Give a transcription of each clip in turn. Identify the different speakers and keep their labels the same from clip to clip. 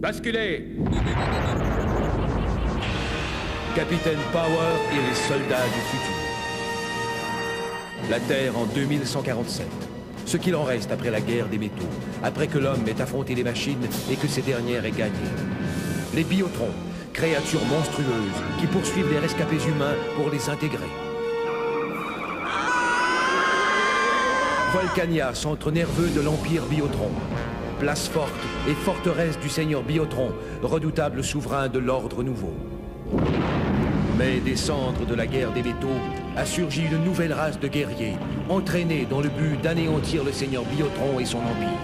Speaker 1: Basculez! Capitaine Power et les soldats du futur. La Terre en 2147. Ce qu'il en reste après la guerre des métaux, après que l'homme ait affronté les machines et que ces dernières aient gagné. Les biotrons, créatures monstrueuses qui poursuivent les rescapés humains pour les intégrer. Volcania, centre nerveux de l'Empire Biotron. Place forte et forteresse du Seigneur Biotron, redoutable souverain de l'Ordre Nouveau. Mais des cendres de la guerre des métaux a surgi une nouvelle race de guerriers, entraînés dans le but d'anéantir le Seigneur Biotron et son empire.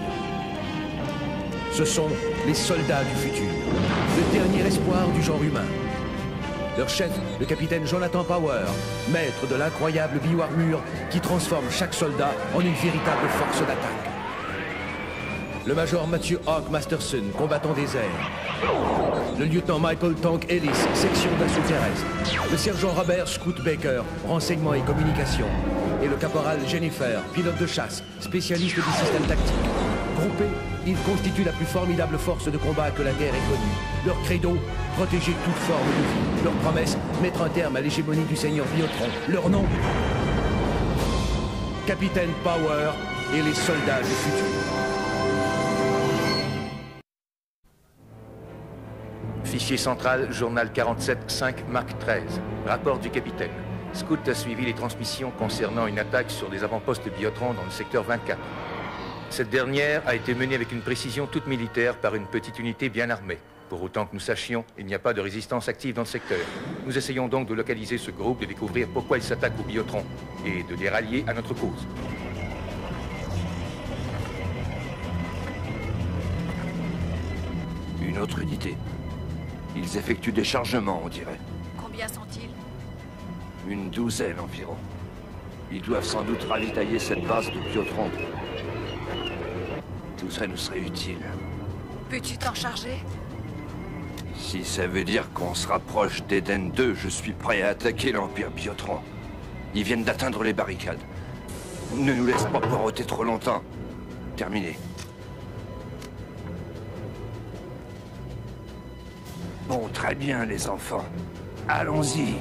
Speaker 1: Ce sont les soldats du futur, le dernier espoir du genre humain. Leur chef, le capitaine Jonathan Power, maître de l'incroyable bioarmure qui transforme chaque soldat en une véritable force d'attaque. Le major Matthew Hawk Masterson, combattant des airs. Le lieutenant Michael Tank Ellis, section d'assaut terrestre. Le sergent Robert Scoot Baker, renseignement et communication. Et le caporal Jennifer, pilote de chasse, spécialiste du système tactique. Groupés, ils constituent la plus formidable force de combat que la Terre ait connue. Leur credo, protéger toute forme de vie. Leur promesse, mettre un terme à l'hégémonie du Seigneur Biotron. Leur nom, Capitaine Power et les soldats du futur.
Speaker 2: Fichier central, journal 47-5, Mark 13. Rapport du capitaine. Scout a suivi les transmissions concernant une attaque sur des avant-postes Biotron dans le secteur 24. Cette dernière a été menée avec une précision toute militaire par une petite unité bien armée. Pour autant que nous sachions, il n'y a pas de résistance active dans le secteur. Nous essayons donc de localiser ce groupe, de découvrir pourquoi il s'attaque aux Biotron et de les rallier à notre cause.
Speaker 3: Une autre unité. Ils effectuent des chargements, on dirait.
Speaker 4: Combien sont-ils?
Speaker 3: Une douzaine environ. Ils doivent sans doute ravitailler cette base de Biotron. Tout ça nous serait utile.
Speaker 4: Peux-tu t'en charger?
Speaker 3: Si ça veut dire qu'on se rapproche d'Eden 2, je suis prêt à attaquer l'Empire Biotron. Ils viennent d'atteindre les barricades. Ne nous laisse pas poireauter trop longtemps. Terminé. Bon, très bien, les enfants. Allons-y.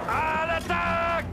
Speaker 3: À l'attaque!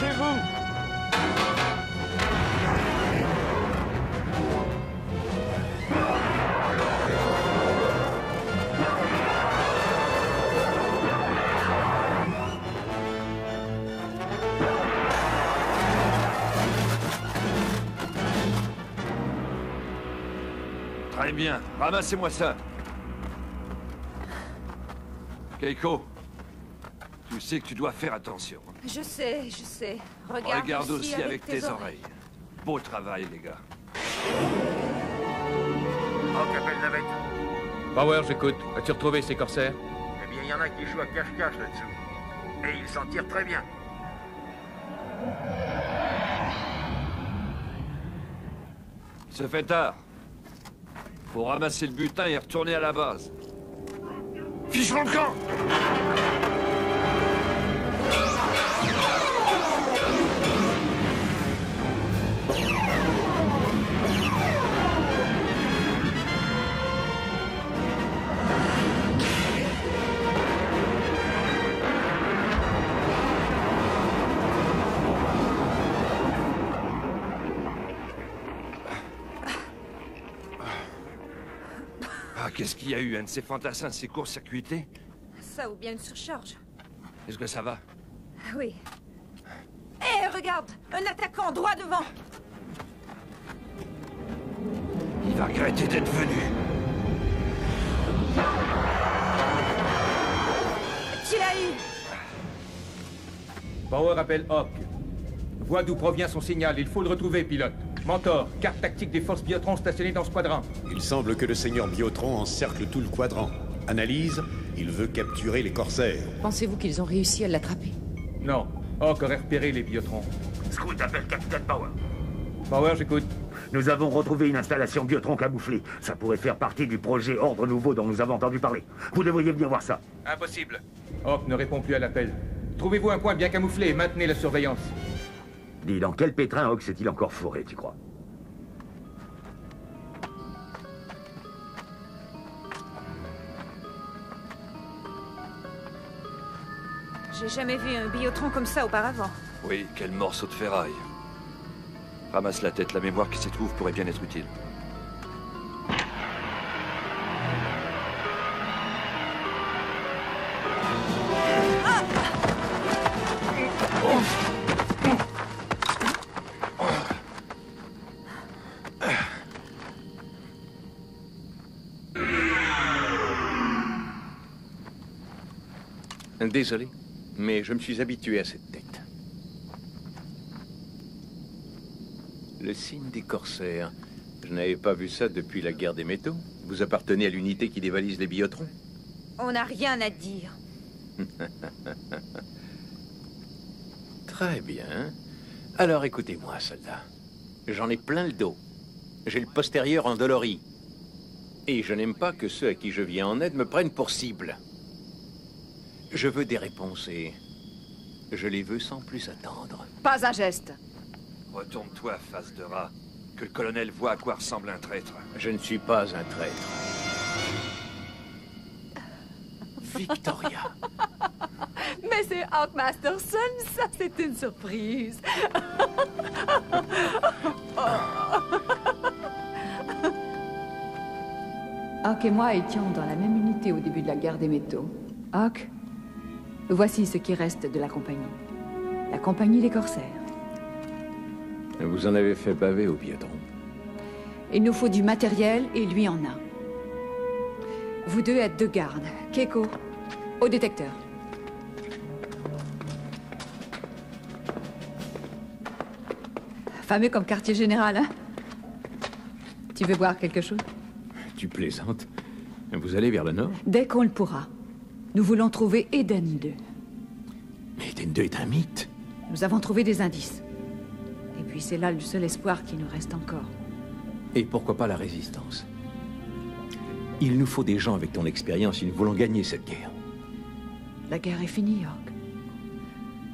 Speaker 3: Chez vous. Très bien, ramassez-moi ça. Keiko, tu sais que tu dois faire attention.
Speaker 4: Je sais.
Speaker 3: Regarde
Speaker 4: aussi
Speaker 3: aussi avec tes oreilles. Beau travail, les gars.
Speaker 2: Hawk appelle navette.
Speaker 1: Power, j'écoute. As-tu retrouvé ces corsaires?
Speaker 2: Eh bien, il y en a qui jouent à cache-cache là-dessous. Et ils s'en tirent très bien.
Speaker 3: Il se fait tard. Faut ramasser le butin et retourner à la base. Fichons le camp! Qu'est-ce qu'il y a eu? Un de ces fantassins s'est court-circuité?
Speaker 4: Ça ou bien une surcharge.
Speaker 3: Est-ce que ça va?
Speaker 4: Oui. Hé, regarde! Un attaquant droit devant!
Speaker 3: Il va regretter d'être venu.
Speaker 4: Tu l'as eu!
Speaker 5: Power appelle Hawk. Vois d'où provient son signal. Il faut le retrouver, pilote. Mentor, carte tactique des forces Biotron stationnées dans ce quadrant.
Speaker 6: Il semble que le seigneur Biotron encercle tout le quadrant. Analyse, il veut capturer les corsaires.
Speaker 7: Pensez-vous qu'ils ont réussi à l'attraper?
Speaker 5: Non, Hawk aurait repéré les Biotrons.
Speaker 8: Scout appelle Capitaine Power.
Speaker 5: Power, j'écoute.
Speaker 8: Nous avons retrouvé une installation Biotron camouflée. Ça pourrait faire partie du projet Ordre Nouveau dont nous avons entendu parler. Vous devriez venir voir ça.
Speaker 5: Impossible. Hawk ne répond plus à l'appel. Trouvez-vous un point bien camouflé et maintenez la surveillance.
Speaker 8: Dis, dans quel pétrin Hawk s'est-il encore fourré, tu crois?
Speaker 4: J'ai jamais vu un biotron comme ça auparavant.
Speaker 3: Oui, quel morceau de ferraille. Ramasse la tête, la mémoire qui s'y trouve pourrait bien être utile.
Speaker 9: Désolé, mais je me suis habitué à cette tête. Le signe des corsaires. Je n'avais pas vu ça depuis la guerre des métaux. Vous appartenez à l'unité qui dévalise les biotrons?
Speaker 4: On n'a rien à dire.
Speaker 9: Très bien. Alors écoutez-moi, soldat. J'en ai plein le dos. J'ai le postérieur endolori. Et je n'aime pas que ceux à qui je viens en aide me prennent pour cible. Je veux des réponses et je les veux sans plus attendre.
Speaker 7: Pas un geste.
Speaker 3: Retourne-toi, face de rat. Que le colonel voit à quoi ressemble un traître.
Speaker 9: Je ne suis pas un traître. Victoria.
Speaker 7: Mais c'est Hawk Masterson, ça c'est une surprise. Hawk et moi étions dans la même unité au début de la guerre des métaux. Hawk, voici ce qui reste de la compagnie. La compagnie des corsaires.
Speaker 9: Vous en avez fait baver au Biotron.
Speaker 7: Il nous faut du matériel et lui en a. Vous deux êtes de garde. Keiko, au détecteur. Fameux comme quartier général, hein? Tu veux boire quelque chose?
Speaker 9: Tu plaisantes? Vous allez vers le nord?
Speaker 7: Dès qu'on le pourra. Nous voulons trouver Eden 2.
Speaker 9: Mais Eden 2 est un mythe.
Speaker 7: Nous avons trouvé des indices. Et puis c'est là le seul espoir qui nous reste encore.
Speaker 9: Et pourquoi pas la résistance? Il nous faut des gens avec ton expérience si nous voulons gagner cette guerre.
Speaker 7: La guerre est finie, Hawk.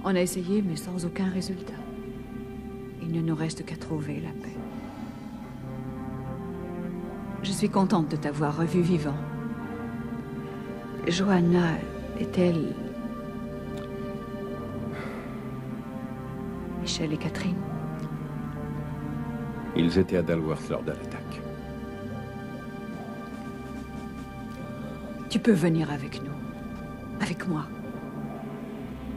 Speaker 7: On a essayé, mais sans aucun résultat. Il ne nous reste qu'à trouver la paix. Je suis contente de t'avoir revu vivant. Johanna est-elle... Michel et Catherine?
Speaker 9: Ils étaient à Dalworth lors de l'attaque.
Speaker 7: Tu peux venir avec nous. Avec moi.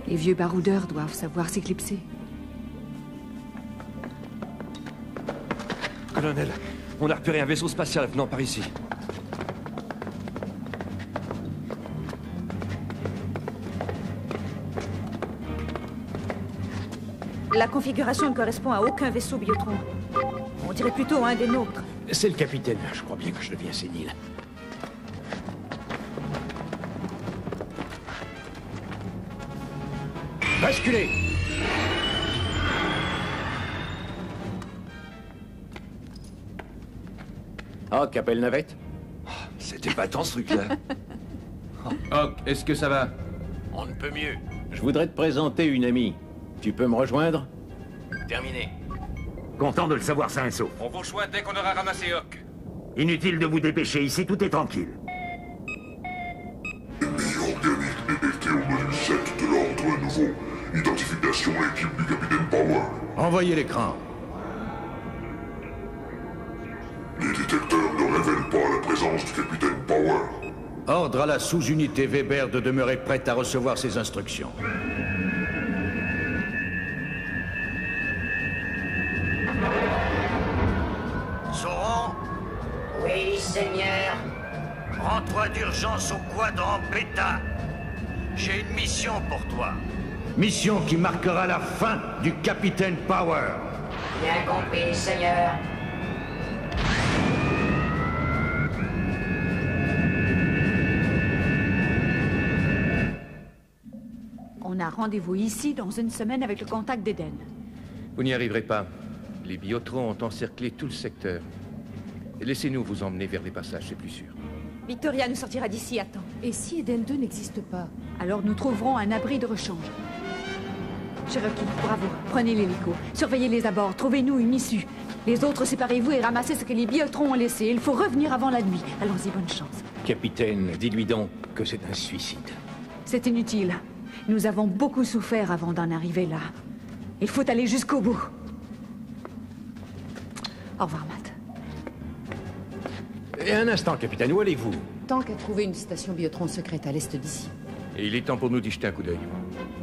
Speaker 7: Les vieux baroudeurs doivent savoir s'éclipser.
Speaker 3: Colonel, on a repéré un vaisseau spatial venant par ici.
Speaker 4: La configuration ne correspond à aucun vaisseau Biotron. On dirait plutôt un des nôtres.
Speaker 9: C'est le capitaine. Je crois bien que je deviens sénile. Basculez! Hawk, appelle navette.
Speaker 3: C'était pas tant ce truc-là.
Speaker 5: Hawk, est-ce que ça va?
Speaker 9: On ne peut mieux. Je voudrais te présenter une amie. Tu peux me rejoindre? Terminé.
Speaker 8: Content de le savoir sain et sauf.
Speaker 5: On vous rejoint dès qu'on aura ramassé Hawk.
Speaker 8: Inutile de vous dépêcher, ici tout est tranquille.
Speaker 10: Ennemi organique détecté au module 7 de l'ordre nouveau. Identification équipe du capitaine Power.
Speaker 6: Envoyez l'écran.
Speaker 10: Les détecteurs ne révèlent pas la présence présence du capitaine Power.
Speaker 1: Ordre à la sous-unité Weber de demeurer prête à recevoir ses instructions.
Speaker 11: Sauron?
Speaker 12: Oui, Seigneur.
Speaker 11: Rends-toi d'urgence au quadrant Bêta. J'ai une mission pour toi.
Speaker 1: Mission qui marquera la fin du capitaine Power.
Speaker 12: Bien compris, Seigneur.
Speaker 4: On a rendez-vous ici dans une semaine avec le contact d'Eden.
Speaker 2: Vous n'y arriverez pas. Les biotrons ont encerclé tout le secteur. Laissez-nous vous emmener vers les passages, c'est plus sûr.
Speaker 4: Victoria nous sortira d'ici à temps.
Speaker 7: Et si Eden 2 n'existe pas?
Speaker 4: Alors nous trouverons un abri de rechange. Cherokee, bravo. Prenez l'hélico. Surveillez les abords. Trouvez-nous une issue. Les autres, séparez-vous et ramassez ce que les biotrons ont laissé. Il faut revenir avant la nuit. Allons-y, bonne chance.
Speaker 9: Capitaine, dis-lui donc que c'est un suicide.
Speaker 4: C'est inutile. Nous avons beaucoup souffert avant d'en arriver là. Il faut aller jusqu'au bout. Au revoir, Matt.
Speaker 9: Et un instant, capitaine, où allez-vous?
Speaker 7: Tant qu'à trouver une station biotron secrète à l'est d'ici.
Speaker 2: Et il est temps pour nous d'y jeter un coup d'œil.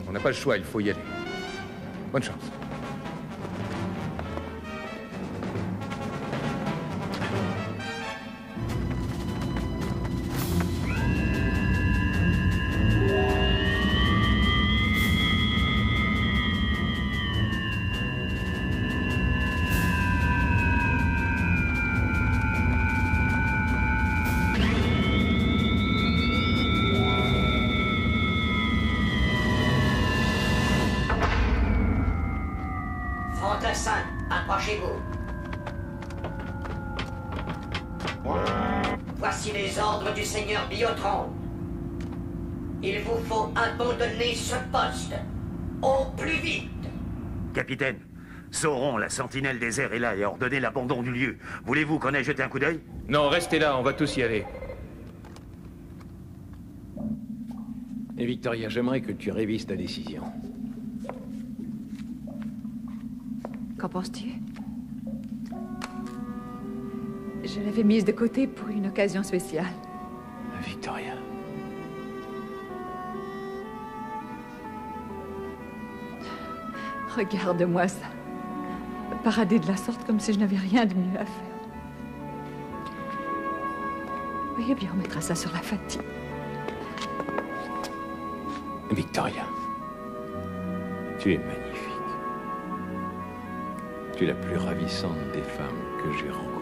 Speaker 2: On n'a pas le choix, il faut y aller. Bonne chance.
Speaker 12: Fantassin, approchez-vous. Voici les ordres du Seigneur Biotron. Il vous faut abandonner ce poste. Au plus vite.
Speaker 8: Capitaine, Sauron, la sentinelle des airs, est là et a ordonné l'abandon du lieu. Voulez-vous qu'on aille jeter un coup d'œil?
Speaker 2: Non, restez là, on va tous y aller.
Speaker 9: Et Victoria, j'aimerais que tu révises ta décision.
Speaker 4: Qu'en penses-tu? Je l'avais mise de côté pour une occasion spéciale.
Speaker 9: Victoria.
Speaker 4: Regarde-moi ça. Parader de la sorte comme si je n'avais rien de mieux à faire. Oui, bien, on mettra ça sur la fatigue.
Speaker 9: Victoria, tu es magnifique. Tu es la plus ravissante des femmes que j'ai rencontrées.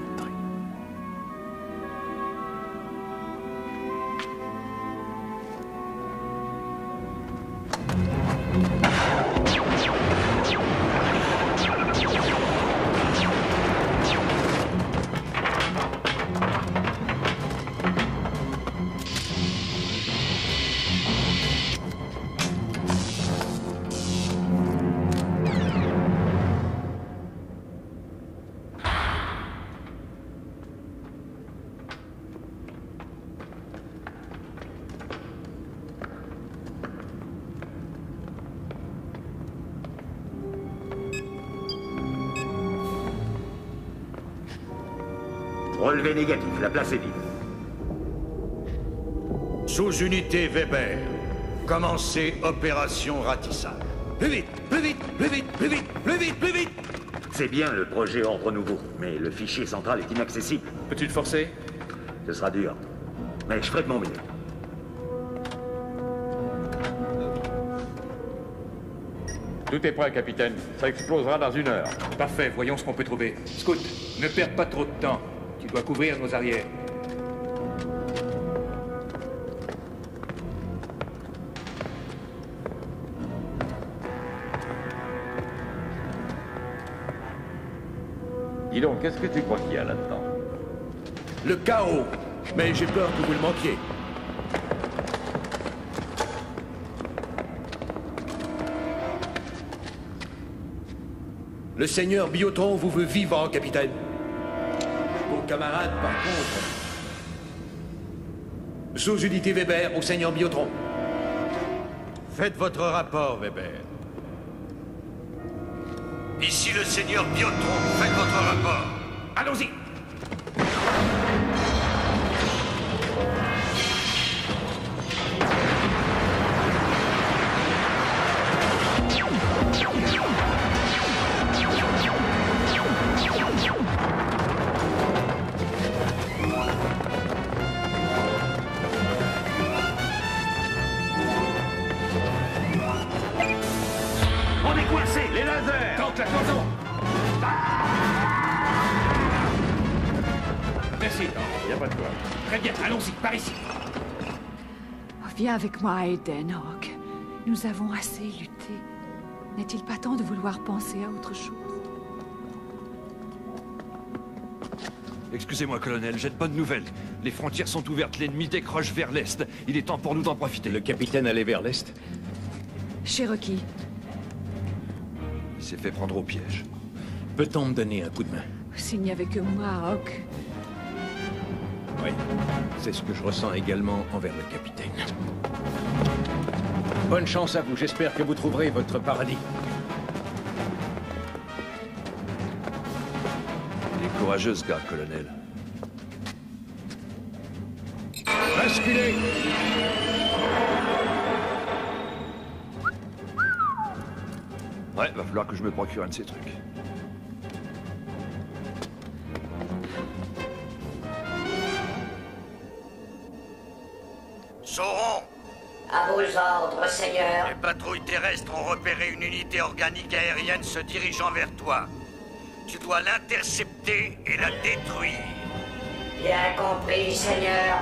Speaker 8: Relevé négatif, la place est vive.
Speaker 1: Sous-unité Weber, commencez opération ratissage. Plus vite, plus vite, plus vite, plus vite, plus vite, plus vite!
Speaker 8: C'est bien le projet Ordre Nouveau, mais le fichier central est inaccessible.
Speaker 2: Peux-tu le forcer?
Speaker 8: Ce sera dur, mais je ferai de mon mieux.
Speaker 5: Tout est prêt, capitaine. Ça explosera dans 1 heure.
Speaker 2: Parfait, voyons ce qu'on peut trouver. Scout, ne perds pas trop de temps. Tu dois couvrir nos arrières.
Speaker 5: Dis donc, qu'est-ce que tu crois qu'il y a là-dedans?
Speaker 1: Le chaos, mais j'ai peur que vous le manquiez. Le seigneur Biotron vous veut vivant, capitaine. Vos camarades, par contre... Sous-unité Weber au seigneur Biotron. Faites votre rapport, Weber.
Speaker 11: Ici le Seigneur Biotron, faites votre rapport.
Speaker 1: Allons-y!
Speaker 5: la cloison! Merci.
Speaker 8: Y a pas de quoi.
Speaker 5: Très bien, allons-y, par ici.
Speaker 4: Viens avec moi, Aiden, Hawk. Nous avons assez lutté. N'est-il pas temps de vouloir penser à autre chose?
Speaker 3: Excusez-moi, colonel, j'ai de bonnes nouvelles. Les frontières sont ouvertes, l'ennemi décroche vers l'est. Il est temps pour nous d'en profiter.
Speaker 9: Le capitaine allait vers l'est?
Speaker 4: Cherokee.
Speaker 3: Il s'est fait prendre au piège.
Speaker 9: Peut-on me donner un coup de main?
Speaker 4: S'il n'y avait que moi, Hawk.
Speaker 9: Oui, c'est ce que je ressens également envers le capitaine. Bonne chance à vous, j'espère que vous trouverez votre paradis.
Speaker 3: Il est courageux, ce gars, colonel.
Speaker 5: Basculez!
Speaker 3: Ouais, va falloir que je me procure un de ces trucs.
Speaker 11: Sauron!
Speaker 12: À vos ordres, Seigneur.
Speaker 11: Les patrouilles terrestres ont repéré une unité organique aérienne se dirigeant vers toi. Tu dois l'intercepter et la détruire.
Speaker 12: Bien compris, Seigneur.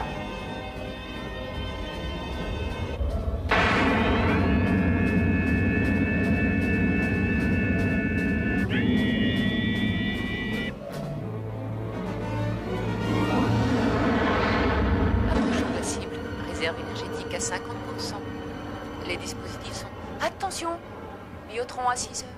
Speaker 13: Approchons de la cible. Réserve énergétique à 50%. Les dispositifs sont... Attention! Biotron à 6 heures.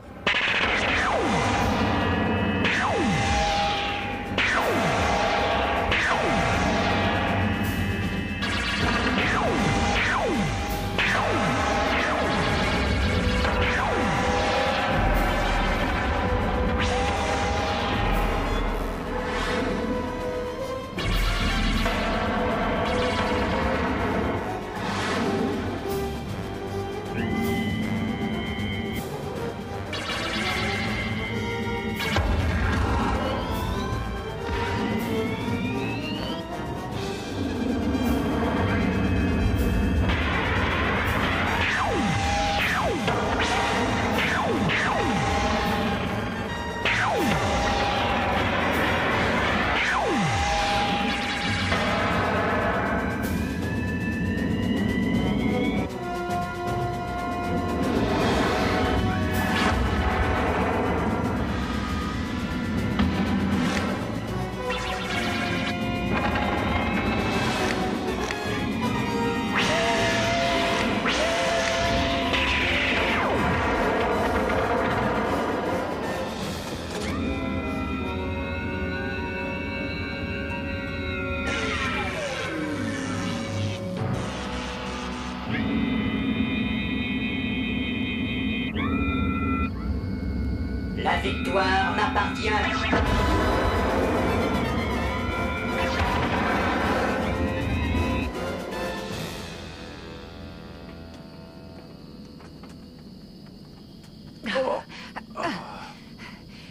Speaker 12: La victoire m'appartient.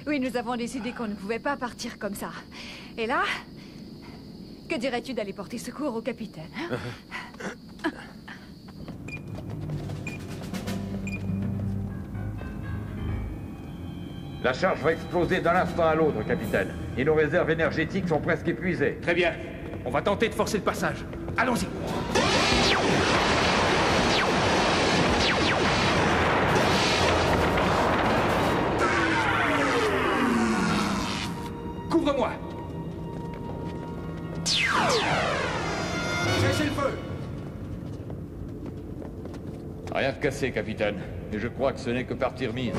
Speaker 4: Oui, nous avons décidé qu'on ne pouvait pas partir comme ça. Et là, que dirais-tu d'aller porter secours au capitaine, hein?
Speaker 5: La charge va exploser d'un instant à l'autre, capitaine. Et nos réserves énergétiques sont presque épuisées. Très bien. On va tenter de forcer le passage. Allons-y. Couvre-moi. Cessez le feu. Rien de cassé, capitaine. Et je crois que ce n'est que partie remise.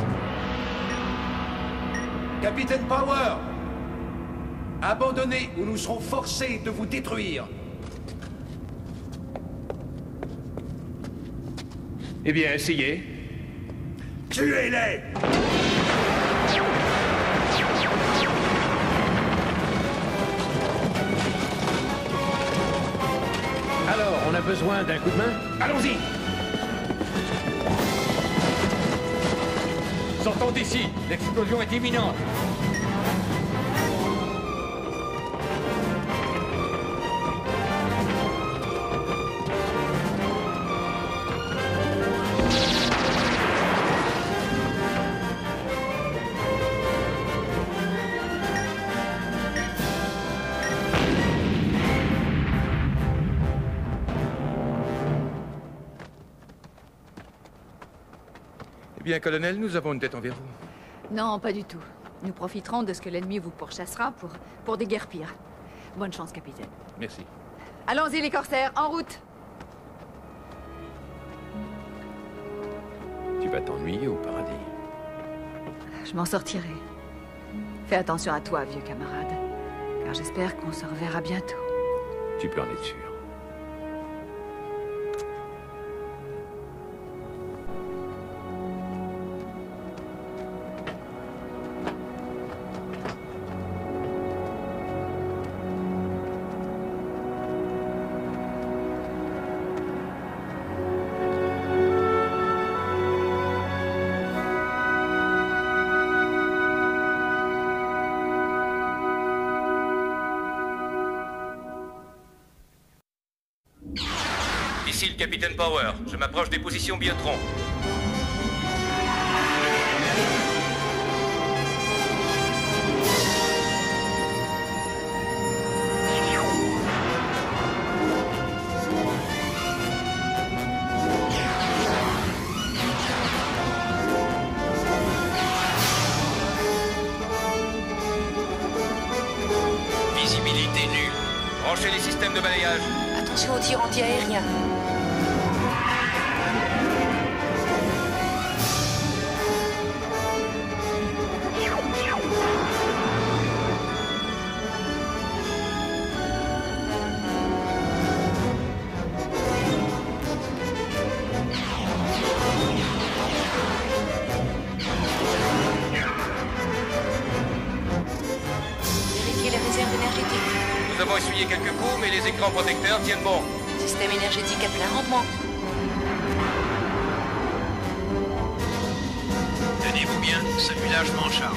Speaker 1: Capitaine Power! Abandonnez ou nous serons forcés de vous détruire.
Speaker 5: Eh bien, essayez.
Speaker 1: Tuez-les!
Speaker 9: Alors, on a besoin d'un coup de main?
Speaker 5: Allons-y! Sortons d'ici. L'explosion est imminente.
Speaker 2: bien, colonel, nous avons une tête envers vous.
Speaker 7: Non, pas du tout. Nous profiterons de ce que l'ennemi vous pourchassera pour déguerpir. Bonne chance, capitaine.
Speaker 2: Merci.
Speaker 7: Allons-y, les corsaires, en route!
Speaker 9: Tu vas t'ennuyer au paradis.
Speaker 7: Je m'en sortirai. Fais attention à toi, vieux camarade. Car j'espère qu'on se reverra bientôt.
Speaker 9: Tu peux en être sûr.
Speaker 2: Ici le capitaine Power. Je m'approche des positions Biotron. Visibilité nulle. Branchez les systèmes de balayage.
Speaker 13: Attention aux tirs anti-aériens. Vérifiez les réserves énergétiques.
Speaker 2: Nous avons essuyé quelques coups, mais les écrans protecteurs tiennent bon.
Speaker 13: Système énergétique à plein rendement.
Speaker 14: Tenez-vous bien, celui-là je m'en charge.